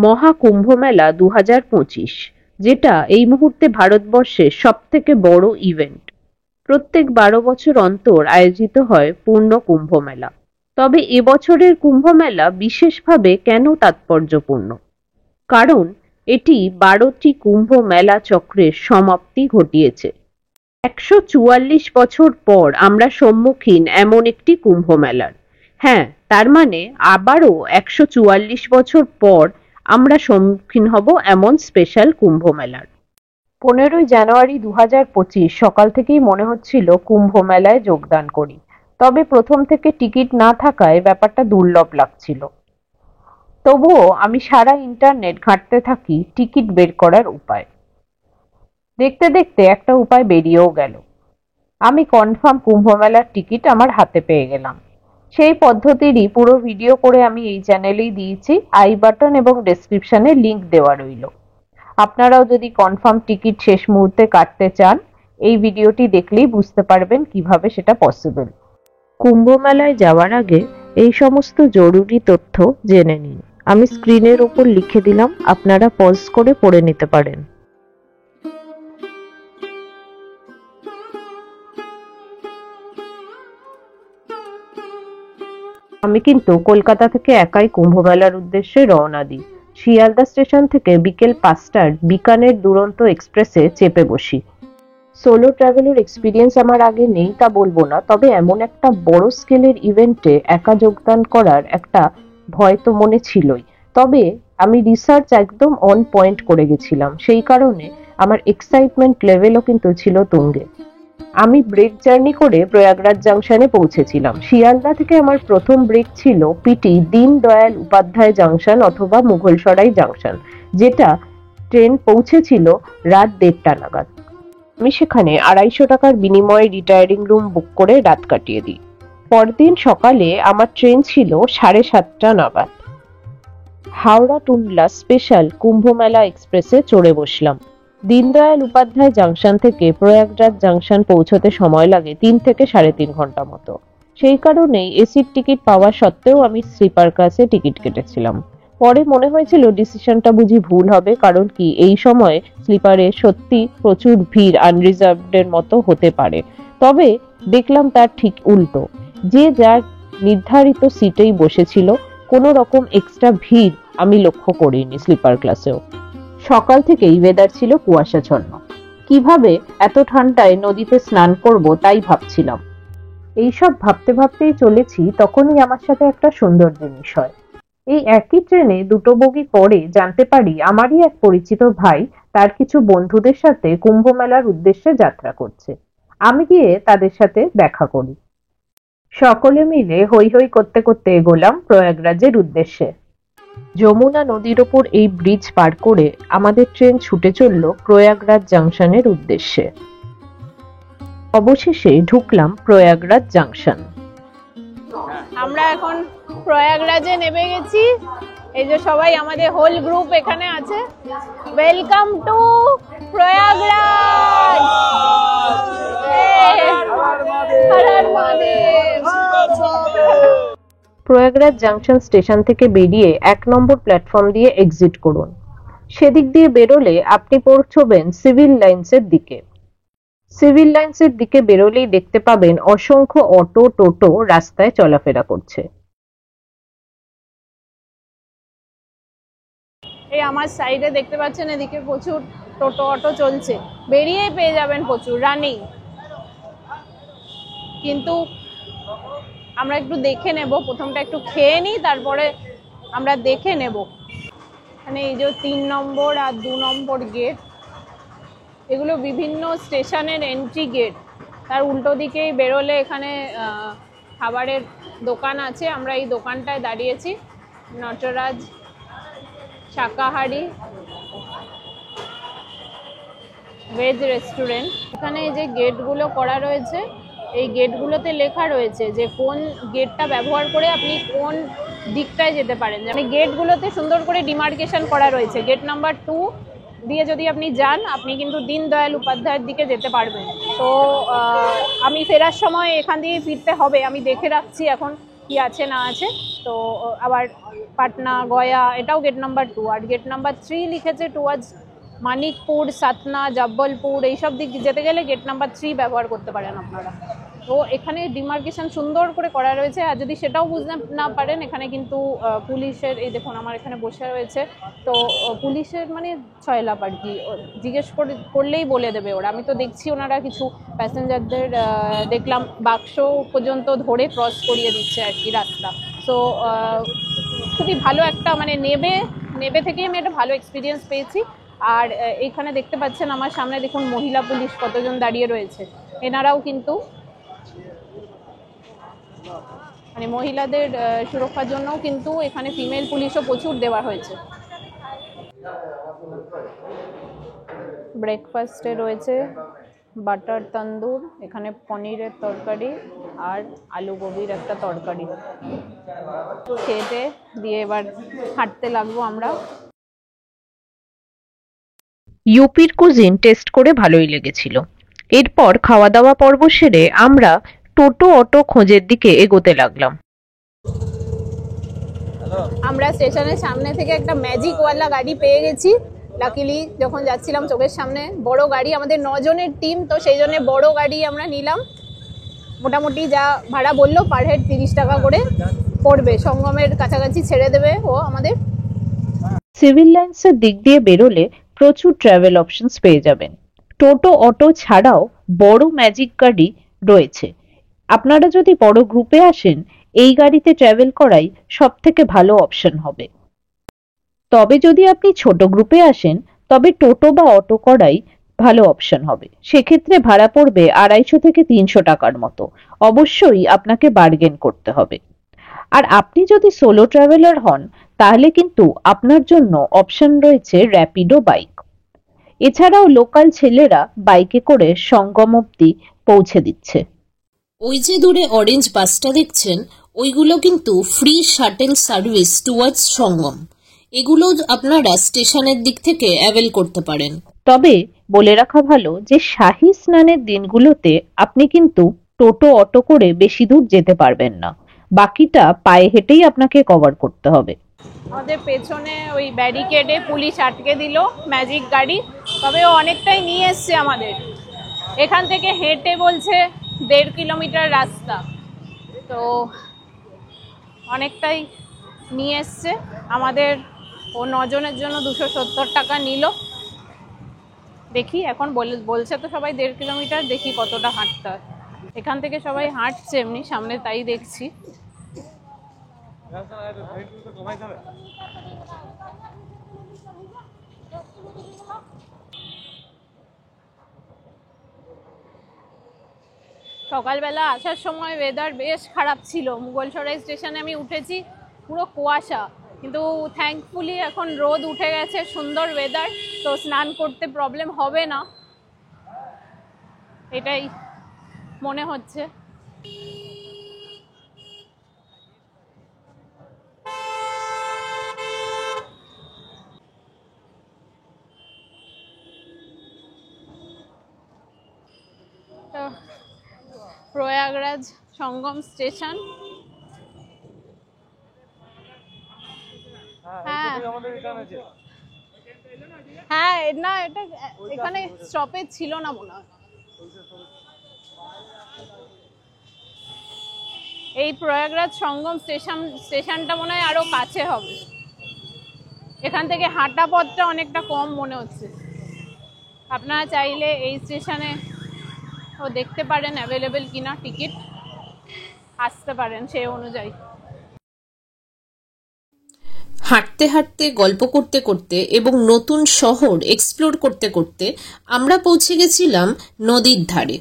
মহাকুম্ভ মেলা 2025, যেটা এই মুহূর্তে ভারতবর্ষের সবথেকে বড় ইভেন্ট। প্রত্যেক 12 বছর অন্তর আয়োজিত হয় পূর্ণ কুম্ভ মেলা। তবে এবছরের কুম্ভ মেলা বিশেষভাবে কেন তাৎপর্যপূর্ণ? কারণ এটি 12টি কুম্ভ মেলা চক্রের সমাপ্তি ঘটিয়েছে। 144 বছর পর আমরা সম্মুখীন এমন একটি কুম্ভ মেলার। হ্যাঁ, তার মানে আবারও 144 বছর পর আমরা সম্মুখীন হব এমন স্পেশাল কুম্ভ মেলার। 15ই জানুয়ারি 2025 সকাল থেকেই মনে হচ্ছিল কুম্ভ মেলায় যোগদান করি। তবে প্রথম থেকে টিকিট না থাকায় ব্যাপারটা দুর্লভ লাগছিল। তবুও আমি সারা ইন্টারনেট ঘাঁটতে থাকি টিকিট বের করার উপায়। দেখতে দেখতে একটা উপায় বেরিয়েও গেল। আমি কনফার্ম কুম্ভ মেলার টিকিট আমার হাতে পেয়ে গেলাম। সেই পদ্ধতিরই পুরো ভিডিও করে আমি এই চ্যানেলেই দিয়েছি। আই বাটন এবং ডেসক্রিপশনে লিংক দেওয়া রইল। আপনারাও যদি কনফার্ম টিকিট শেষ মুহূর্তে কাটতে চান, এই ভিডিওটি দেখলেই বুঝতে পারবেন কিভাবে সেটা পসিবল। কুম্ভ মেলায় যাওয়ার আগে এই সমস্ত জরুরি তথ্য জেনে নিন। আমি স্ক্রিনের ওপর লিখে দিলাম, আপনারা পজ করে পড়ে নিতে পারেন। আমি কিন্তু কলকাতা থেকে একাই কুম্ভ মেলার উদ্দেশ্যে রওনা দিই। শিয়ালদা স্টেশন থেকে বিকেল 5টার বিকানের দুরন্ত এক্সপ্রেসে চেপে বসি। সোলো ট্রাভেলের এক্সপিরিয়েন্স আমার আগে নেই তা বলবো না, তবে এমন একটা বড় স্কেলের ইভেন্টে একা যোগদান করার একটা ভয় তো মনে ছিলই। তবে আমি রিসার্চ একদম অন পয়েন্ট করে গেছিলাম, সেই কারণে আমার এক্সাইটমেন্ট লেভেলও কিন্তু ছিল তুঙ্গে। আমি ব্রেক জার্নি করে প্রয়াগরাজ জাংশনে পৌঁছেছিলাম। শিয়ালদা থেকে আমার প্রথম ব্রেক ছিল পিটি দীন দয়াল উপাধ্যায় জাংশন অথবা মুঘলসরাই জাংশন, যেটা ট্রেন পৌঁছেছিল রাত 1:30 নাগাদ। আমি সেখানে 250 টাকার বিনিময়ে রিটায়ারিং রুম বুক করে রাত কাটিয়ে দিই। পরদিন সকালে আমার ট্রেন ছিল 7:30 নাগাদ। হাওড়া টুন্ডলা স্পেশাল কুম্ভ মেলা এক্সপ্রেসে চড়ে বসলাম। দীনদয়াল উপাধ্যায় জাংশন থেকে প্রয়াগরাজ জাংশন পৌঁছতে সময় লাগে 3 থেকে 3.5 ঘন্টা মতো। সেই কারণেই এসির টিকিট পাওয়া সত্ত্বেও আমি স্লিপার ক্লাসে টিকিট কেটেছিলাম। পরে মনে হয়েছিল ডিসিশনটা বুঝি ভুল হবে, কারণ কি এই সময় স্লিপারে সত্যি প্রচুর ভিড় আনরিজার্ভডের মতো হতে পারে। তবে দেখলাম তার ঠিক উল্টো, যে যার নির্ধারিত সিটেই বসেছিল, কোনো রকম এক্সট্রা ভিড় আমি লক্ষ্য করিনি স্লিপার ক্লাসেও। সকাল থেকেই ওয়েদার ছিল কুয়াশাচ্ছন্ন। কিভাবে এত ঠান্ডায় নদীতে স্নান করব তাই ভাবছিলাম। এইসব ভাবতে ভাবতেই চলেছি, তখনই আমার সাথে একটা সুন্দর জিনিস হয়। এই একই ট্রেনে 2টো বগি পরে জানতে পারি আমারই এক পরিচিত ভাই তার কিছু বন্ধুদের সাথে কুম্ভ মেলার উদ্দেশ্যে যাত্রা করছে। আমি গিয়ে তাদের সাথে দেখা করি। সকলে মিলে হৈ হৈ করতে করতে এগোলাম প্রয়াগরাজের উদ্দেশ্যে। যমুনা নদীর ওপর এই ব্রিজ পার করে আমাদের ট্রেন ছুটে চলল প্রয়াগরাজ জাংশনের উদ্দেশ্যে। অবশেষে ঢুকলাম প্রয়াগরাজ জাংশন। আমরা এখন প্রয়াগরাজে নেমে গেছি। এই যে সবাই আমাদের হোল গ্রুপ এখানে আছে। Welcome to Prayagraj. Prayagraj junction station থেকে বেরিয়ে 1 নম্বর প্ল্যাটফর্ম দিয়ে এক্সিট করুন। সেদিক দিয়ে বেরোলে আপনি পৌঁছবেন সিভিল লাইন্সের দিকে। সিভিল লাইন্সের দিকে বেরোলেই দেখতে পাবেন অসংখ্য অটো টোটো রাস্তায় চলাফেরা করছে। এই আমার সাইডে দেখতে পাচ্ছেন, এদিকে প্রচুর টোটো অটো চলছে। বেরিয়েই পেয়ে যাবেন প্রচুর রানিং। কিন্তু আমরা একটু দেখে নেব, প্রথমটা একটু খেয়ে নিই, তারপরে আমরা দেখে নেব। মানে এই যে 3 নম্বর আর 2 নম্বর গেট, এগুলো বিভিন্ন স্টেশনের এন্ট্রি গেট। তার উল্টো দিকেই বেরোলে এখানে খাবারের দোকান আছে। আমরা এই দোকানটায় দাঁড়িয়েছি, নটরাজ শাকাহারি ভেজ রেস্টুরেন্ট। এখানে এই যে গেটগুলো করা রয়েছে, এই গেটগুলোতে লেখা রয়েছে যে কোন গেটটা ব্যবহার করে আপনি কোন দিকটায় যেতে পারেন। মানে গেটগুলোতে সুন্দর করে ডিমার্কেশন করা রয়েছে। গেট নাম্বার 2 দিয়ে যদি আপনি যান, আপনি কিন্তু দীনদয়াল উপাধ্যায়ের দিকে যেতে পারবেন। তো আমি ফেরার সময় এখান দিয়ে ফিরতে হবে, আমি দেখে রাখছি এখন কি আছে না আছে। তো আবার পাটনা, গয়া, এটাও গেট নাম্বার 2। আর গেট নাম্বার 3 লিখেছে টুয়ার্ডস মানিকপুর, সাতনা, জব্বলপুর, এইসব দিক যেতে গেলে গেট নাম্বার 3 ব্যবহার করতে পারেন আপনারা। তো এখানে ডিমার্কেশন সুন্দর করে করা রয়েছে। আর যদি সেটাও বুঝতে না পারেন, এখানে কিন্তু পুলিশের, এই দেখুন আমার এখানে বসে রয়েছে, তো পুলিশের মানে ছয়লাপ আর কি, জিজ্ঞেস করলেই বলে দেবে ওরা। আমি তো দেখছি ওনারা কিছু প্যাসেঞ্জারদের দেখলাম বাক্স পর্যন্ত ধরে ক্রস করিয়ে দিচ্ছে আর কি রাস্তা। সো খুবই ভালো একটা মানে নেবে থেকেই আমি একটা ভালো এক্সপিরিয়েন্স পেয়েছি। আর এখানে দেখতে পাচ্ছেন আমার সামনে দেখুন মহিলা পুলিশ কতজন দাঁড়িয়ে রয়েছে। এনারাও কিন্তু মানে মহিলাদের সুরক্ষার জন্যও কিন্তু এখানে ফিমেল পুলিশও প্রচুর দেওয়া হয়েছে। ব্রেকফাস্টে রয়েছে বাটার তন্দুর, এখানে পনিরের তরকারি আর আলু গোবির একটা তরকারি। খেতে দিয়ে এবার হাঁটতে লাগবো আমরা। ইউপির কুজিন টেস্ট করে ভালোই লেগেছিল। এরপর খাওয়া দাওয়া পর্ব সেরে আমরা টোটো অটো খোঁজের দিকে এগোতে লাগলাম। আমরা স্টেশনের সামনে থেকে একটা ম্যাজিকওয়ালা গাড়ি পেয়ে গেছি। লাকিলি যখন যাচ্ছিলাম চোখের সামনে বড় গাড়ি, আমাদের 9 জনের টিম, তো সেই জন্য বড় গাড়ি আমরা নিলাম। মোটামুটি যা ভাড়া বললো পার হেড 30 টাকা করে পড়বে। সঙ্গমের কাছাকাছি ছেড়ে দেবে ও আমাদের। সিভিল লাইন্সের দিক দিয়ে বেরোলে প্রচুর ট্রাভেল অপশনস পেয়ে যাবেন। টোটো অটো ছাড়াও বড় ম্যাজিক গাড়ি রয়েছে। আপনারা যদি বড় গ্রুপে আসেন, এই গাড়িতে ট্রাভেল করাই সব থেকে ভালো অপশন হবে। তবে যদি আপনি ছোট গ্রুপে আসেন, তবে টোটো বা অটো করাই ভালো অপশন হবে। সেক্ষেত্রে ভাড়া পড়বে 250 থেকে 300 টাকার মতো। অবশ্যই আপনাকে বার্গেন করতে হবে। আর আপনি যদি সোলো ট্রাভেলার হন, তাহলে কিন্তু আপনার জন্য অপশন রয়েছে র্যাপিডো বাইক। এছাড়াও লোকাল ছেলেরা বাইকে করে সঙ্গম অবধি পৌঁছে দিচ্ছে। ওই যে দূরে অরেঞ্জ বাসটা দেখছেন, ওইগুলো কিন্তু ফ্রি শাটেল সার্ভিস টুয়ার্ডস সঙ্গম। এগুলো আপনারা স্টেশনের দিক থেকে অ্যাভেল করতে পারেন। তবে বলে রাখা ভালো যে শাহী স্নানের দিনগুলোতে আপনি কিন্তু টোটো অটো করে বেশি দূর যেতে পারবেন না। বাকিটা পায়ে হেঁটেই আপনাকে কভার করতে হবে। আমাদের পেছনে ওই ব্যারিকেডে পুলিশ আটকে দিল ম্যাজিক গাড়ি, তবে ও অনেকটাই নিয়ে এসছে আমাদের। এখান থেকে হেঁটে বলছে 1.5 কিলোমিটার রাস্তা, তো অনেকটাই নিয়ে এসছে আমাদের। ও 9 জনের জন্য 270 টাকা নিল। দেখি এখন বলছে তো সবাই 1.5 কিলোমিটার, দেখি কতটা হাঁটতে হয়। এখান থেকে সবাই হাঁটছে এমনি সামনে, তাই দেখছি। সকালবেলা আসার সময় ওয়েদার বেশ খারাপ ছিল। মুঘলসরাই স্টেশনে আমি উঠেছি, পুরো কুয়াশা, কিন্তু থ্যাঙ্কফুলি এখন রোদ উঠে গেছে, সুন্দর ওয়েদার, তো স্নান করতে প্রবলেম হবে না, এটাই মনে হচ্ছে। প্রয়াগরাজ সঙ্গম স্টেশন। হ্যাঁ না, এটা এখানে স্টপেজ ছিল না মনে হয়। এই প্রয়াগরাজ সঙ্গম স্টেশনটা মনে হয় আরো কাছে হবে। এখান থেকে হাঁটা পথটা অনেকটা কম মনে হচ্ছে। আপনারা চাইলে এই স্টেশনে দেখতে পারেন অ্যাভেলেবেল কিনা টিকিট, আসতে পারেন সেই অনুযায়ী। হাঁটতে হাঁটতে, গল্প করতে করতে এবং নতুন শহর এক্সপ্লোর করতে করতে আমরা পৌঁছে গেছিলাম নদীর ধারে।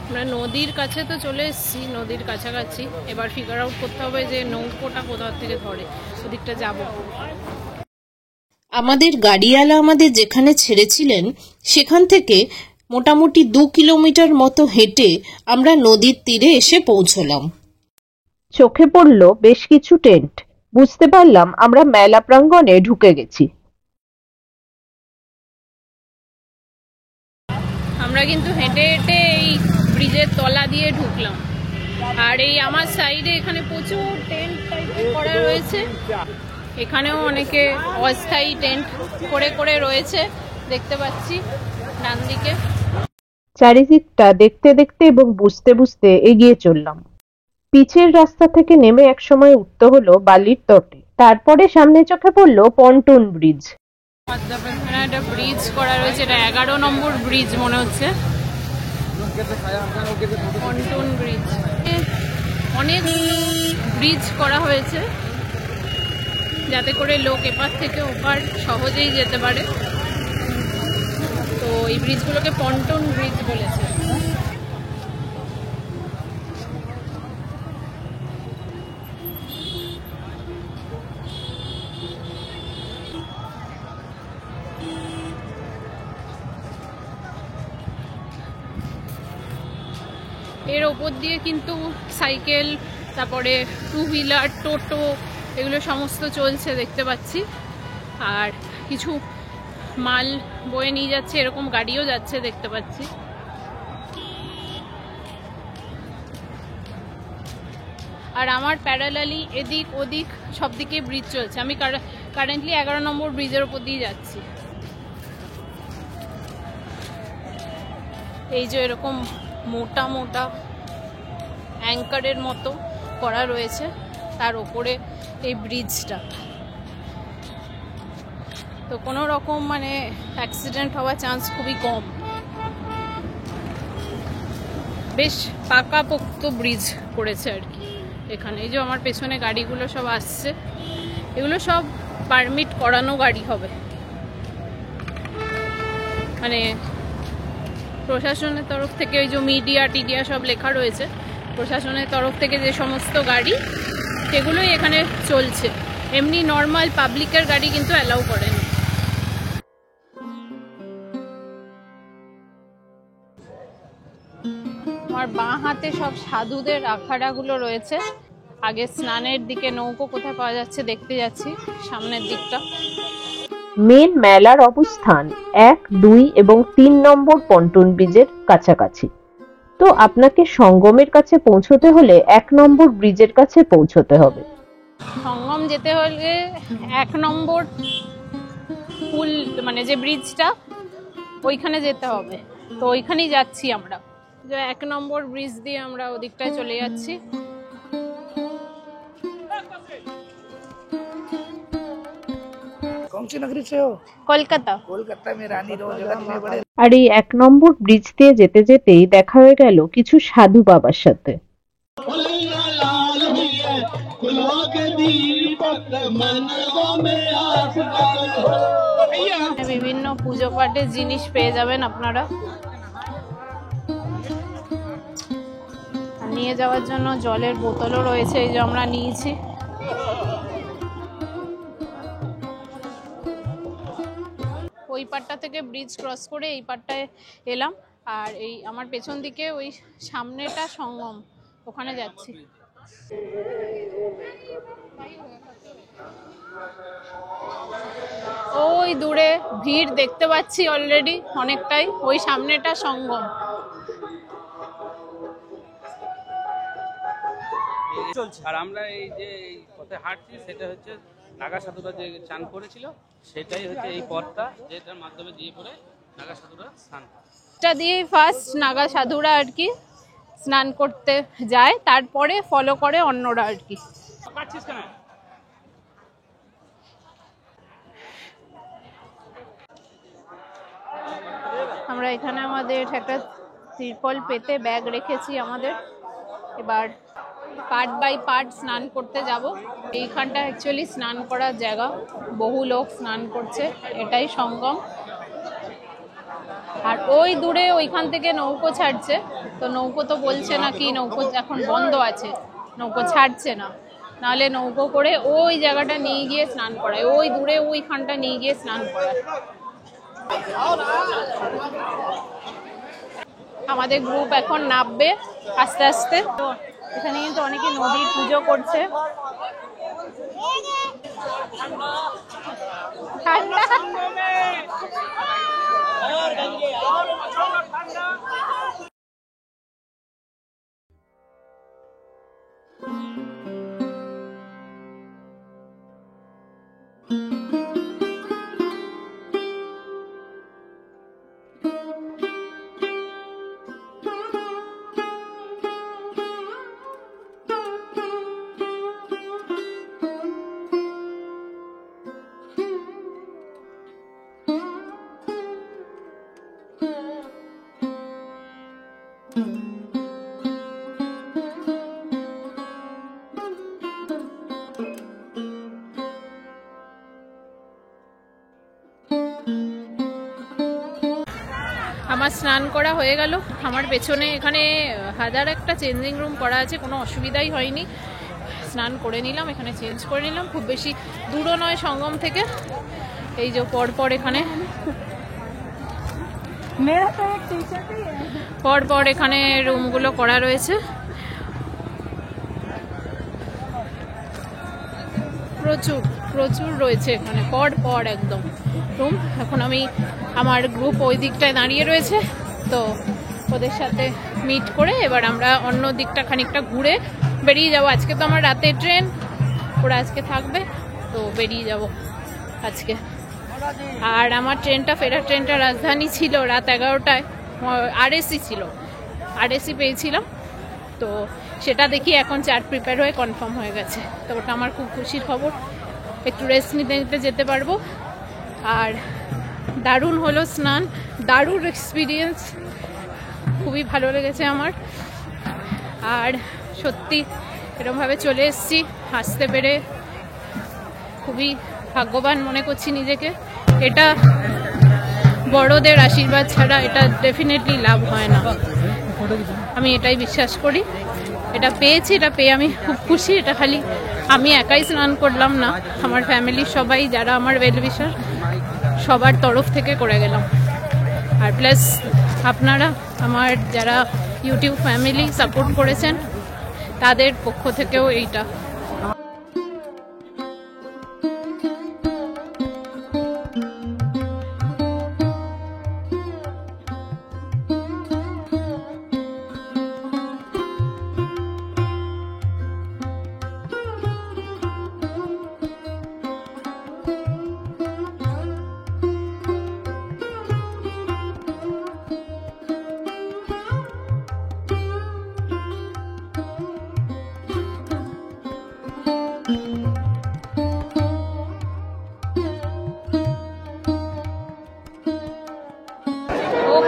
আমরা নদীর কাছে তো চলে এসেছি, নদীর কাছাকাছি। এবার ফিগার আউট করতে হবে যে নৌকোটা কোথা থেকে ধরে, ওদিকটা যাব। আমাদের গাড়িওয়ালা আমাদের যেখানে ছেড়েছিলেন সেখান থেকে মোটামুটি 2 কিলোমিটার মতো হেঁটে আমরা নদীর তীরে এসে পৌঁছলাম। চোখে পড়ল বেশ কিছু টেন্ট। বুঝতে পারলাম আমরা মেলা প্রাঙ্গণে ঢুকে গেছি। আমরা কিন্তু হেঁটে হেঁটে এই ব্রিজের তলা দিয়ে ঢুকলাম। আর এই আমার সাইডে এখানে প্রচুর টেন্ট টাইপের করা রয়েছে, এখানেও অনেকে অস্থায়ী টেন্ট করে করে রয়েছে দেখতে পাচ্ছি ডান দিকে। চারিদিকটা দেখতে দেখতে এবং বুঝতে বুঝতে এগিয়ে চললাম। পিচের রাস্তা থেকে নেমে একসময় উঠতে হলো বালির তটে, তারপরে সামনে চোখে পড়লো পন্টুন ব্রিজ। এখানে একটা ব্রিজ করা রয়েছে, এটা 11 নম্বর ব্রিজ মনে হচ্ছে, পন্টুন ব্রিজ। অনেক ব্রিজ করা হয়েছে যাতে করে লোক এপার থেকে ওপার সহজেই যেতে পারে, তো এই ব্রিজগুলোকে পন্টুন ব্রিজ বলেছে। এর ওপর দিয়ে কিন্তু সাইকেল, তারপরে টু হুইলার, টোটো এগুলো সমস্ত চলছে দেখতে পাচ্ছি। আর কিছু মাল বয়ে নিয়ে যাচ্ছে এরকম গাড়িও যাচ্ছে দেখতে পাচ্ছি। আর আমার প্যারালালি এদিক ওদিক সব দিকে ব্রিজ চলছে। আমি কারেন্টলি 11 নম্বর ব্রিজের ওপর দিয়ে যাচ্ছি। এই যে এরকম মোটা মোটা অ্যাঙ্কারের মতো করা রয়েছে, তার ওপরে এই ব্রিজটা, তো কোনো রকম মানে অ্যাক্সিডেন্ট হওয়ার চান্স খুবই কম। বেশ পাকাপোক্ত ব্রিজ করেছে আর কি এখানে। এই যে আমার পেছনে গাড়িগুলো সব আসছে, এগুলো সব পারমিট করানো গাড়ি হবে, মানে প্রশাসনের তরফ থেকে। ওই যে মিডিয়া টিডিয়া সব লেখা রয়েছে, প্রশাসনের তরফ থেকে যে সমস্ত গাড়ি সেগুলোই এখানে চলছে। এমনি নর্মাল পাবলিকের গাড়ি কিন্তু অ্যালাউ করে না। আমার বাঁ হাতে সব সাধুদের আখাড়াগুলো রয়েছে। আগে স্নানের দিকে নৌকো কোথায় পাওয়া যাচ্ছে দেখতে যাচ্ছি, সামনের দিকটা। মেন মেলার অবস্থান 1, 2 এবং 3 নম্বর পন্টুন ব্রিজের কাছাকাছি। তো আপনাকে সঙ্গমের কাছে পৌঁছতে হলে 1 নম্বর ব্রিজের কাছে পৌঁছতে হবে। সঙ্গম যেতে হলে 1 নম্বর পুল মানে যে ব্রিজটা ওইখানে যেতে হবে, তো ওইখানেই যাচ্ছি আমরা। যে 1 নম্বর ব্রিজ দিয়ে আমরা ওদিকটায় চলে যাচ্ছি। कौन सी नगरी से हो? কলকাতা। कोलकाता में रानी रोज जगत में बड़े। আর এই 1 নম্বর ব্রিজ দিয়ে যেতে যেতেই দেখা হয়ে গেল কিছু সাধু বাবার সাথে। বিভিন্ন পুজো পাঠের জিনিস পেয়ে যাবেন আপনারা। নিয়ে যাওয়ার জন্য জলের বোতলও রয়েছে, এই যে আমরা নিয়েছি। ওই পাটটা থেকে ব্রিজ ক্রস করে এই পাটটায় এলাম, আর এই আমার পেছন দিকে ওই সামনেটা সঙ্গম, ওখানে যাচ্ছি। ওই দূরে ভিড় দেখতে পাচ্ছি অলরেডি অনেকটাই, ওই সামনেটা সঙ্গম। আর আমরা এই যে পথে হাঁটছি সেটা হচ্ছে নাগা সাধুরা যে চান করেছিল, সেটাই হচ্ছে এই পথটা যেটার মাধ্যমে দিয়ে পরে নাগা সাধুরা স্নান করে। এটা দিয়েই ফার্স্ট নাগা সাধুরা আর কি স্নান করতে যায়, তারপরে ফলো করে অন্যরা আর কি। আমরা এখানে আমাদের একটা ত্রিপল পেতে ব্যাগ রেখেছি আমাদের। এবার পার্ট বাই পার্ট স্নান করতে যাব। এইখানটা অ্যাকচুয়ালি স্নান করার জায়গা, বহু লোক স্নান করছে, এটাই সঙ্গম। আর ওই দূরে ওইখান থেকে নৌকো ছাড়ছে, তো নৌকো তো বলছে না কি নৌকো এখন বন্ধ আছে, নৌকো ছাড়ছে না, নাহলে নৌকো করে ওই জায়গাটা নিয়ে গিয়ে স্নান করায়, ওই দূরে ওইখানটা নিয়ে গিয়ে স্নান করায়। আমাদের গ্রুপ এখন নামবে আস্তে আস্তে। তো এখানে কিন্তু অনেকে নদীর পুজো করছে। ঠান্ডা আমার স্নান করা হয়ে গেল। আমার পেছনে এখানে হাজার একটা চেঞ্জিং রুম করা আছে, কোনো অসুবিধাই হয়নি। স্নান করে নিলাম, এখানে চেঞ্জ করে নিলাম, খুব বেশি দূরও নয় সঙ্গম থেকে। এই যে পরপর এখানে পরপর এখানে রুমগুলো করা রয়েছে, প্রচুর প্রচুর রয়েছে এখানে পরপর একদম রুম। এখন আমি আমার গ্রুপ ওই দিকটায় দাঁড়িয়ে রয়েছে, তো ওদের সাথে মিট করে এবার আমরা অন্য দিকটা খানিকটা ঘুরে বেরিয়ে যাব। আজকে তো আমার রাতে ট্রেন, ওরা আজকে থাকবে, তো বেরিয়ে যাব আজকে। আর আমার ট্রেনটা, ফেরার ট্রেনটা রাজধানী ছিল রাত 11টায়, আরএসি ছিল, আরএসি পেয়েছিলাম, তো সেটা দেখি এখন চার্ট প্রিপেয়ার হয়ে কনফার্ম হয়ে গেছে। তো ওটা আমার খুব খুশির খবর, একটু রেস্ট নিতে নিতে যেতে পারবো। আর দারুণ হলো স্নান, দারুণ এক্সপিরিয়েন্স, খুবই ভালো লেগেছে আমার। আর সত্যি এরকমভাবে চলে এসেছি, হাসতে পেরে খুবই ভাগ্যবান মনে করছি নিজেকে। এটা বড়দের আশীর্বাদ ছাড়া এটা ডেফিনেটলি লাভ হয় না, আমি এটাই বিশ্বাস করি। এটা পেয়েছি, এটা পেয়ে আমি খুব খুশি। এটা খালি আমি একাই স্নান করলাম না, আমার ফ্যামিলির সবাই যারা আমার ওয়েল উইশার সবার তরফ থেকে করে গেলাম। আর প্লাস আপনারা আমার যারা ইউটিউব ফ্যামিলি সাপোর্ট করেছেন তাদের পক্ষ থেকেও এইটা।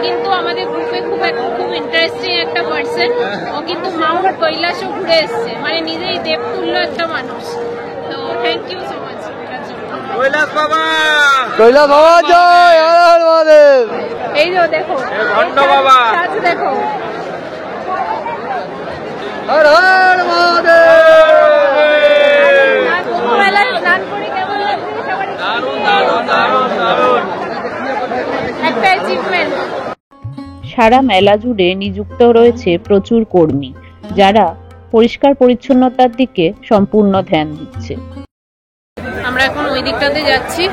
কিন্তু আমাদের গ্রুপে খুব ইন্টারেস্টিং একটা পার্সন, ও কিন্তু মাউন্ট কৈলাসও ঘুরে এসছে, মানে নিজেই দেবতুল্য একটা মানুষ। তো thank you so much Kailash Baba, Kailash বাবা জয়, হর হর মহাদেব। এই যে দেখো ভণ্ড বাবা, সাথে দেখো হর হর মহাদেব। কুম্ভমেলায় স্নান করে কেমন লাগছে সবার? দারুণ দারুণ দারুণ দারুণ, একটা অ্যাচিভমেন্ট। সারা মেলা জুড়ে নিযুক্ত রয়েছে প্রচুর কর্মী, যারা পরিষ্কার পরিচ্ছন্নতার দিকে সম্পূর্ণ ধ্যান দিচ্ছে। আমরা এখন ওই দিকটাতে যাচ্ছি,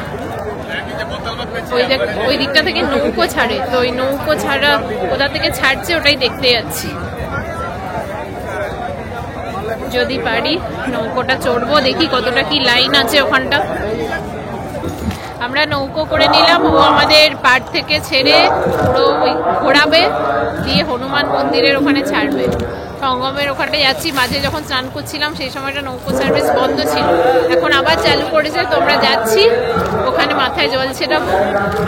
ওই দিকটা থেকে নৌকো ছাড়ে, তো ওই নৌকো ছাড়া কোথা থেকে ছাড়ছে ওটাই দেখতে যাচ্ছি। যদি পারি নৌকোটা চড়বো, দেখি কতটা কি লাইন আছে ওখানটা। আমরা নৌকো করে নিলাম, ও আমাদের পাড় থেকে ছেড়ে পুরো ওই ঘোরাবে, দিয়ে হনুমান মন্দিরের ওখানে ছাড়বে। সঙ্গমের ওখানটা যাচ্ছি, মাঝে যখন স্নান করছিলাম সেই সময়টা নৌকো সার্ভিস বন্ধ ছিল, এখন আবার চালু করেছে, তো আমরা যাচ্ছি ওখানে মাথায় জল ছেটাবো।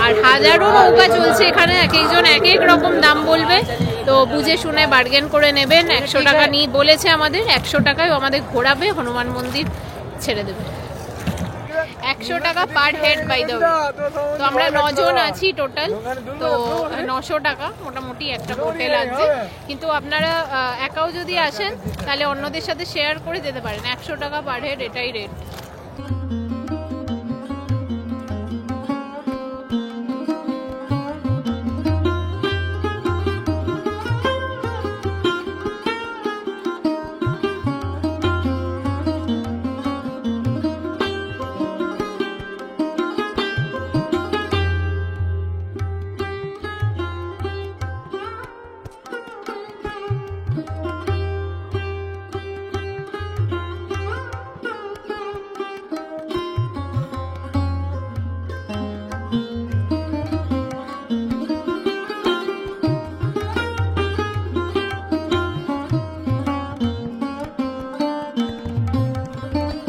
আর হাজারো নৌকা চলছে এখানে, এক একজন এক এক রকম দাম বলবে, তো বুঝে শুনে বার্গেন করে নেবেন। 100 টাকা নিয়ে বলেছে আমাদের, 100 টাকায় আমাদের ঘোরাবে, হনুমান মন্দির ছেড়ে দেবে। 100 টাকা per head by the way. তো আমরা 9 জন আছি টোটাল, তো 900 টাকা মোটামুটি একটা হোটেল আছে। কিন্তু আপনারা একাও যদি আসেন তাহলে অন্যদের সাথে শেয়ার করে যেতে পারেন, 100 টাকা পার হেড, এটাই রেট।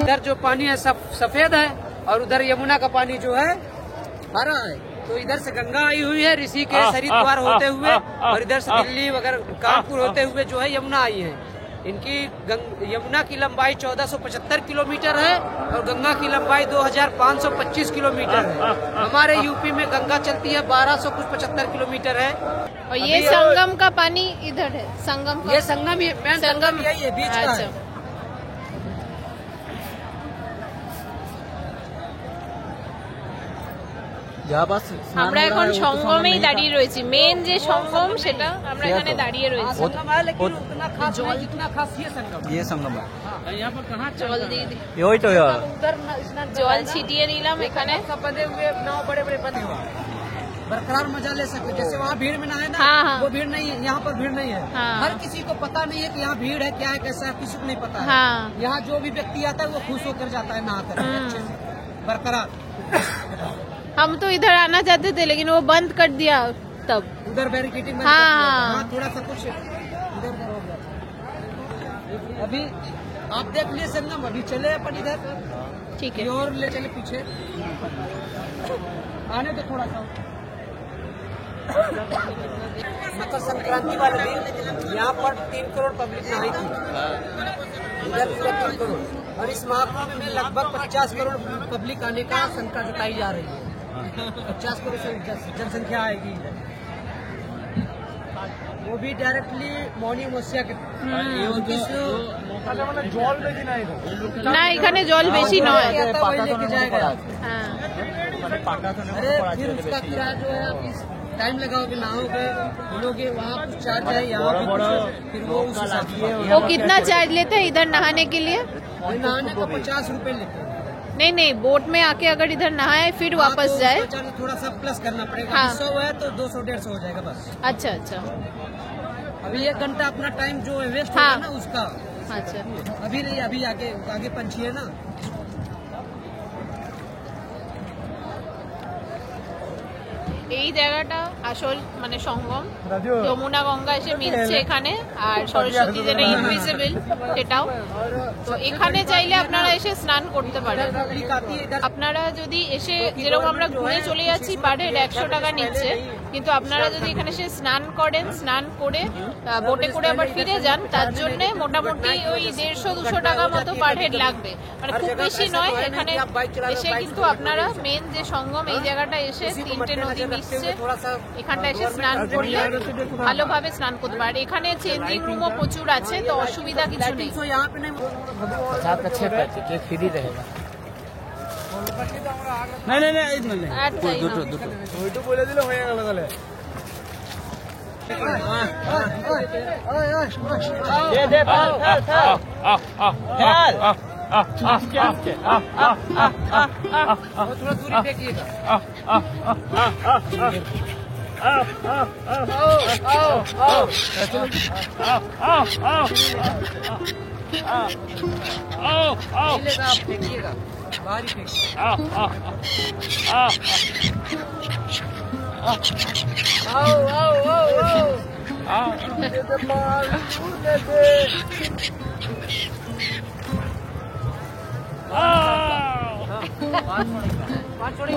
इधर जो पानी है सब सफेद है और उधर यमुना का पानी जो है हरा है। तो इधर से गंगा आई हुई है ऋषिकेश हरिद्वार होते हुए, और इधर से दिल्ली वगैरह कानपुर होते हुए जो है यमुना आई है। इनकी यमुना की लंबाई 1475 किलोमीटर है और गंगा की लंबाई 2525 किलोमीटर है। हमारे यूपी में गंगा चलती है 1275 किलोमीटर है। और ये संगम का पानी इधर है, संगम का? ये संगम यही है, बीच का है। আমরা এখন সঙ্গমেই দাঁড়িয়ে রয়েছি, মেন যে সঙ্গম সেটা আমরা এখানে দাঁড়িয়ে রয়েছি। ये संगम है, यहाँ पर कहाँ জল দিয়ে দিই, यही तो यार। জল ছিটিয়ে নিলাম এখানে। सब बंधे हुए नाव बड़े बड़े बंधे हुए बरकरार मजा ले सकते। जैसे वहाँ भीड़ में ना है ना, हाँ, हाँ। वो भीड़ नहीं है, यहाँ पर भीड़ नहीं है। हाँ। हर किसी को पता नहीं है कि यहाँ भीड़ है, क्या है, कैसा है, किसी को नहीं पता है। हाँ। यहाँ जो भी व्यक्ति आता है वो खुश होकर जाता है, नहा कर अच्छे से बरकरार। हम तो इधर आना चाहते थे लेकिन वो बंद कर दिया तब। उधर बैरिकेडिंग में हाँ। थोड़ा सा कुछ इधर हो गया। अभी आप देख लिए संगम, अभी चले अपन इधर, ठीक है। ये और ले चले पीछे, आने दो थोड़ा सा। मकर संक्रांति वाले दिन यहाँ पर 3 करोड़ पब्लिक नहाई थी, इधर 3 करोड़, और इस महाकुंभ में लगभग 50 करोड़ पब्लिक आने का शंका जताई जा रही है। 50 करोड़ जनसंख्या आएगी, वो भी डायरेक्टली मॉर्निंग मस्या के না এখানে জল বেশি নয়। लेके जाएगा। হ্যাঁ, अरे फिर उसका किराया जो है आप इस टाइम लगाओगे, नहाओगे, मिलोगे, वहाँ कुछ चार्ज है, यहाँ भी कुछ, फिर वो उस हिसाब से वो कितना चार्ज लेते हैं इधर नहाने के लिए? नहाने का 50 रुपए लेते हैं। नहीं नहीं, बोट में आके अगर इधर नहाए फिर वापस तो जाए? उसका चार्ज थोड़ा सा प्लस करना पड़ेगा। हाँ। 100 है तो 200-150 हो जाएगा बस। अच्छा अच्छा अभी 1 घंटा अपना टाइम जो है वेस्ट हाँ। होगा ना उसका, আচ্ছা। अभी नहीं, अभी आगे पंछी है ना। এই জায়গাটা আসল মানে সঙ্গম, যমুনা গঙ্গা এসে মিলছে এখানে, আর সরস্বতী যেটা ইনভিজিবল সেটাও। তো এখানে চাইলে আপনারা এসে স্নান করতে পারেন। আপনারা যদি এসে, যেরকম আমরা ঘুরে চলে যাচ্ছি পার হেড 100 টাকা নিচ্ছে, কিন্তু আপনারা যদি এখানে এসে স্নান করেন, স্নান করে বোটে করে আবার ফিরে যান, তার জন্য মোটামুটি ওই 150-200 টাকা মতো পার হেড লাগবে, মানে খুব বেশি নয়। এখানে এসে কিন্তু আপনারা মেন যে সঙ্গম এই জায়গাটা এসে 3টে নদী মিশছে, এখানটা এসে স্নান করলে ভালোভাবে স্নান করতে পারে। এখানে চেঞ্জিং রুমও প্রচুর আছে, তো অসুবিধা কিছু নেই। আচ্ছা, ওইটা বলে দিলে হয়ে গেল তাহলে। थोड़ा दूरी फेंकिएगा। मिलेगा, आप फेंकिएगा, बाहर ही फेंकिएगा। आओ आओ आओ आओ, पाँच छोड़ी।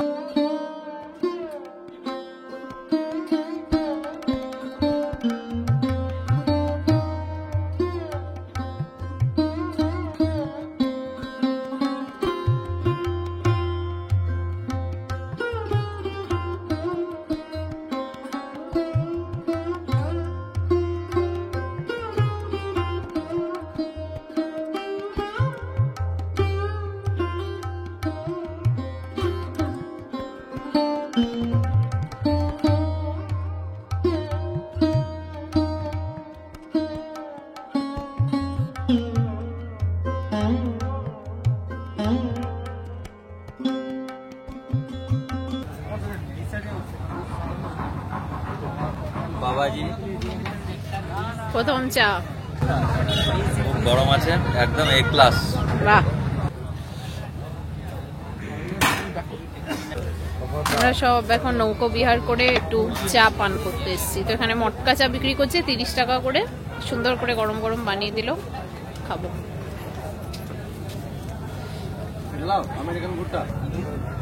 বাবাজি প্রথম চা খুব গরম আছে, একদম এ ক্লাস। বাহ, আমরা সব এখন নৌকো বিহার করে একটু চা পান করতে এসেছি। তো এখানে মটকা চা বিক্রি করছে 30 টাকা করে, সুন্দর করে গরম গরম বানিয়ে দিল, খাবো। আমেরিকান গুড়টা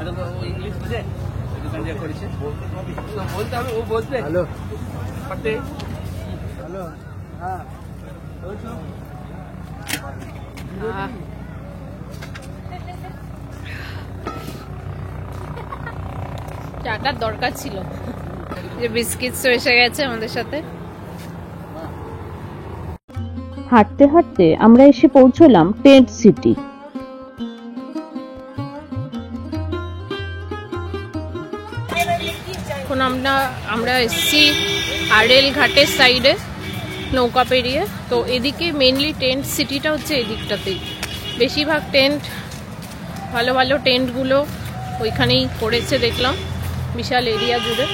এটা তো ইংলিশ বুঝে দোকান দিয়ে করেছে, বলতে হবে, ও বলবে। হ্যালো হ্যালো, হ্যাঁ চাটার দরকার ছিল। যে বিস্কিটসও এসে গেছে আমাদের সাথে। হাঁটতে হাঁটতে আমরা এসে পৌঁছলাম টেন্ট সিটি। এখন আমরা এসছি আড়েল ঘাটের সাইডে নৌকা পেরিয়ে। তো এদিকে মেনলি টেন্ট সিটিটা হচ্ছে এদিকটাতেই, বেশিরভাগ টেন্ট, ভালো ভালো টেন্টগুলো ওইখানেই করেছে দেখলাম, বিশাল এরিয়া জুড়ে।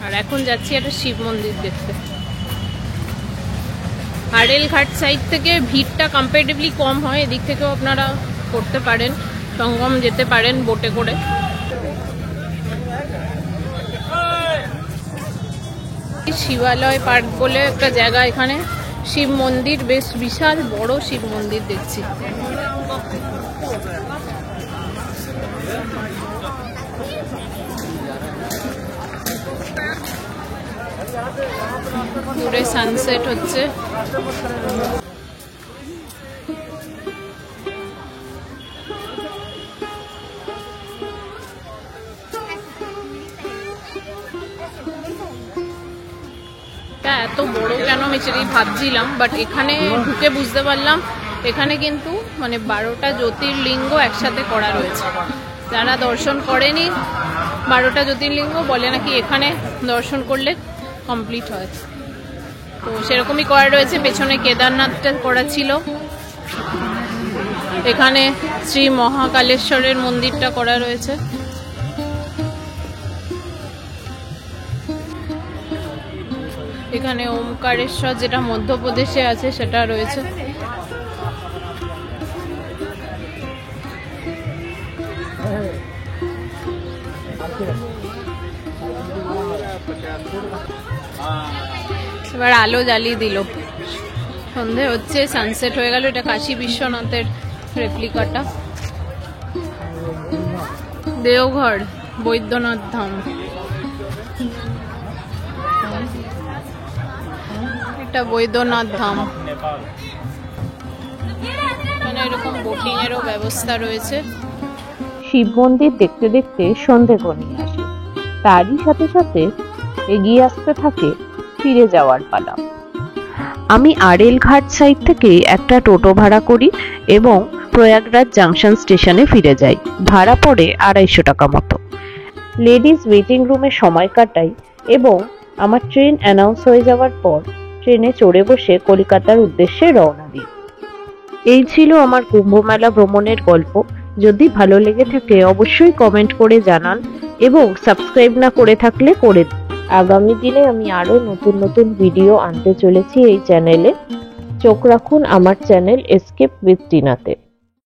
আর এখন যাচ্ছি একটা শিব মন্দির দেখতে। আড়েল ঘাট সাইড থেকে ভিড়টা কম্পারেটিভলি কম হয়, এদিক থেকেও আপনারা করতে পারেন, সঙ্গম যেতে পারেন বোটে করে। শিবালয় পার্ক বলে একটা জায়গা, এখানে শিব মন্দির, বেশ বিশাল বড় শিব মন্দির দেখছি। দূরে সানসেট হচ্ছে। এত বড় কেন আমি সেটাই ভাবছিলাম, বাট এখানে ঢুকে বুঝতে পারলাম এখানে কিন্তু মানে 12টা জ্যোতির্লিঙ্গ একসাথে করা রয়েছে। যারা দর্শন করেনি 12টা জ্যোতির্লিঙ্গ বলে নাকি এখানে দর্শন করলে কমপ্লিট হয়, তো সেরকমই করা রয়েছে। পেছনে কেদারনাথটা করা ছিল, এখানে শ্রী মহাকালেশ্বরের মন্দিরটা করা রয়েছে। এখানে ওমকারেশ্বর যেটা মধ্যপ্রদেশে আছে সেটা রয়েছে। এবার আলো জ্বালিয়ে দিল, সন্ধে হচ্ছে, সানসেট হয়ে গেল। এটা কাশী বিশ্বনাথের রেপ্লিকাটা। দেওঘর বৈদ্যনাথ ধাম, এটা বৈদ্যনাথ ধাম। এখানে এরকম বোটিং এরও ব্যবস্থা রয়েছে। শিব মন্দির দেখতে দেখতে সন্ধে ঘনিয়ে আসে, তারই সাথে সাথে এগিয়ে আসতে থাকে ফিরে যাওয়ার পালা। আমি আড়েল ঘাট সাইড থেকে একটা টোটো ভাড়া করি এবং প্রয়াগরাজ জাংশন স্টেশনে ফিরে যাই। ভাড়া পড়ে 250 টাকা মতো। লেডিস ওয়েটিং রুমে সময় কাটাই এবং আমার ট্রেন অ্যানাউন্স হয়ে যাওয়ার পর ট্রেনে চড়ে বসে কলকাতার উদ্দেশ্যে রওনা দিই। এই ছিল আমার কুম্ভ মেলা ভ্রমণের গল্প। যদি ভালো লেগে থাকে অবশ্যই কমেন্ট করে জানান এবং সাবস্ক্রাইব না করে থাকলে করে দিন। আগামী দিনে আমি আরো নতুন নতুন ভিডিও আনতে চলেছি এই চ্যানেলে। চোখ রাখুন আমার চ্যানেল এসকেপ উইথ টিনাতে।